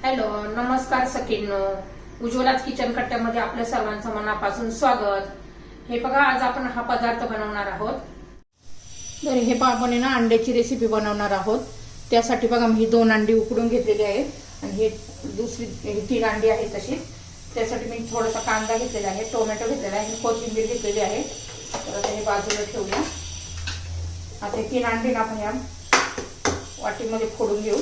Hello, नमस्कार सखींनो. उज्ज्वलाच kitchen कट्ट्यामध्ये आपल्या सर्वांचं मनापासून स्वागत. हे बघा, आज आपण हा पदार्थ बनवणार आहोत. तर हे आपण ना अंड्याची रेसिपी बनवणार आहोत. त्यासाठी बघा मी 2 अंडी उकडून घेतलेली आहेत आणि हे दुसरी 3 अंडी आहेत तशी. त्यासाठी मी थोडासा कांदा घेतलेला आहे, टोमॅटो घेतलेला आहे, कोथिंबीर घेतलेली आहे. तर आता हे बाजूला ठेवूया. आता 3 अंडी आपण या वाटीमध्ये फोडून घेऊ.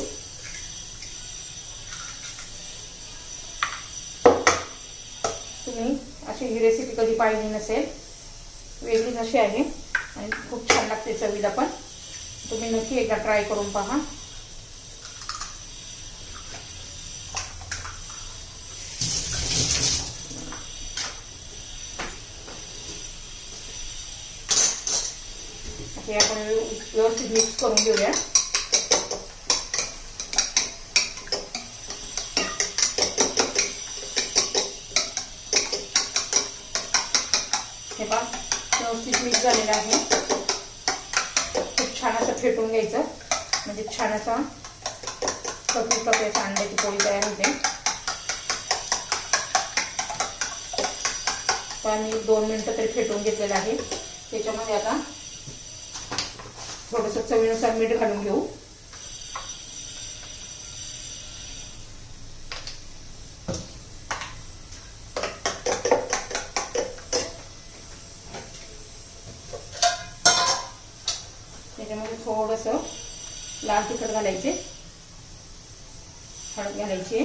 तुम्ही अशी ही रेसिपी कधी पाहिली नसेल, वेगळीच अशी आहे आणि खूप छान लागते चवीला पण. तुम्ही नक्की एकदा ट्राय करून पहा. हे आपण व्यवस्थित मिक्स करून घेऊया. हे पहा, व्यवस्थित मिक्स झालेलं आहे. खूप छान असं फेटून घ्यायचं, म्हणजे छान असा कपी असा अंड्याची पोळी तयार होते. पण मी 2 मिनिटं तरी फेटून घेतलेलं आहे. त्याच्यामध्ये आता थोडंसं चवीनुसार मीठ घालून घेऊ. त्याच्यामध्ये थोडंसं लाल तिखट घालायचे, हळद घालायची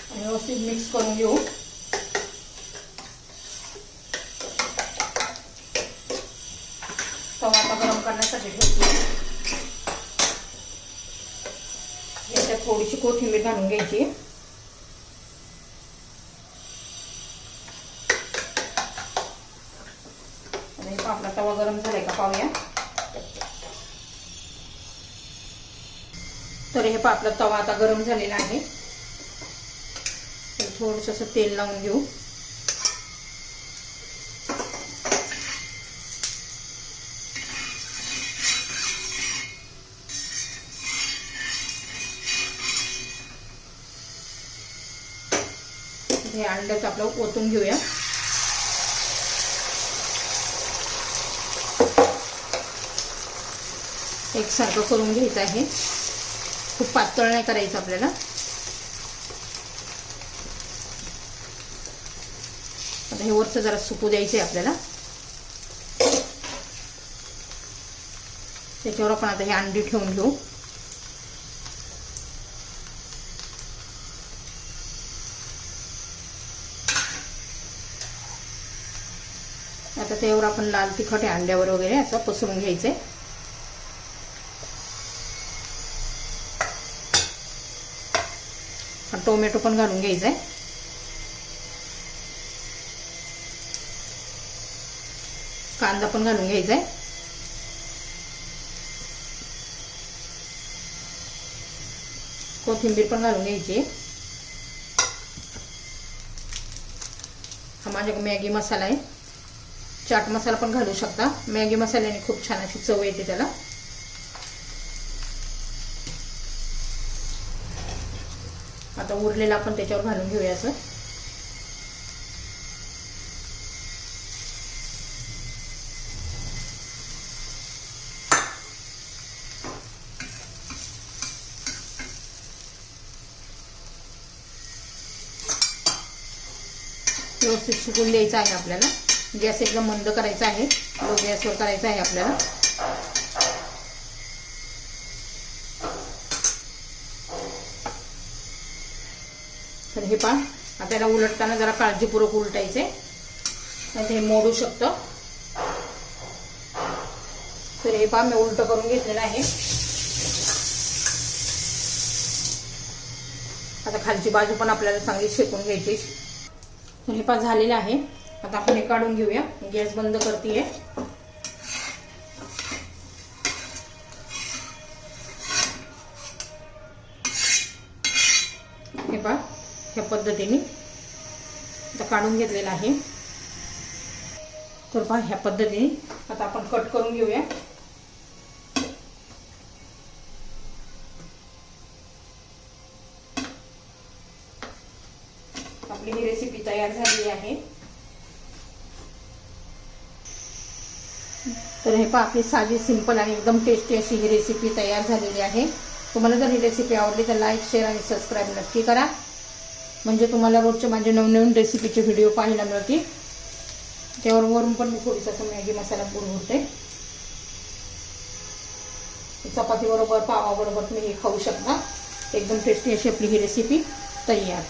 आणि व्यवस्थित मिक्स करून घेऊ. तवा आता गरम करण्यासाठी ठेवते. याच्यात थोडीशी कोथिंबीर घालून घ्यायची. आपला तवा गरम झालाय का पाहूया. तर हे आपला तवा आता गरम झालेला आहे. थोडंसं असं तेल लावून घेऊ. हे अंड्याचं आपलं ओतून घेऊया. एकसारखं करून घ्यायचं आहे. खूप पातळ नाही करायचं आपल्याला. आता हे वरचं जरा सुकू द्यायचं आहे आपल्याला. त्याच्यावर आपण आता हे अंडी ठेवून घेऊ. आता त्यावर आपण लाल तिखट अंड्यावर वगैरे असं पसरून घ्यायचंय. टोमॅटो पण घालून घ्यायचा आहे. कांदा पण घालून घ्यायचा आहे. कोथिंबीर पण घालून घ्यायची. हा माझ्याकडे मॅगी मसाला आहे. चाट मसाला पण घालू शकता. मॅगी मसाल्याने खूप छान अशी चव येते त्याला. आता उरलेला आपण त्याच्यावर घालून घेऊया असं. व्यवस्थित सुकून द्यायचं आहे आपल्याला. गॅस एकदम मंद करायचा आहे, लो गॅसवर करायचा आहे आपल्याला. तर हे पहा, आपल्याला उलटताना जरा काळजीपूर्वक उलटायचे, नाही हे मोडू शकतं. तर हे पहा, मी उलट करून घेतलेलं आहे. आता खालची बाजू पण आपल्याला चांगली शेकून घ्यायची. तर हे पहा झालेलं आहे. आता आपण हे काढून घेऊया. गॅस बंद करतेय. हे पहा, ह्या पद्धतीने आता काढून घेतलेला आहे. तर पहा, ह्या पद्धतीने आता आपण कट करून घेऊया. आपली ही रेसिपी तयार झालेली आहे। तर हे पहा आपली साधी सिंपल आणि एकदम टेस्टी अशी ही रेसिपी तयार झालेली आहे। तुम्हाला जर ही रेसिपी आवडली तर लाईक, शेअर आणि सबस्क्राईब नक्की करा, म्हणजे तुम्हाला रोजचे माझे नवनवीन रेसिपीचे व्हिडिओ पाहायला मिळतील। त्यावर वरून पण मी थोडीसा मॅगी मसाला पूड घालते। चपाती बरोबर, पावा बरोबर तुम्ही हे खाऊ शकता। एकदम टेस्टी अशी आपली ही रेसिपी तयार।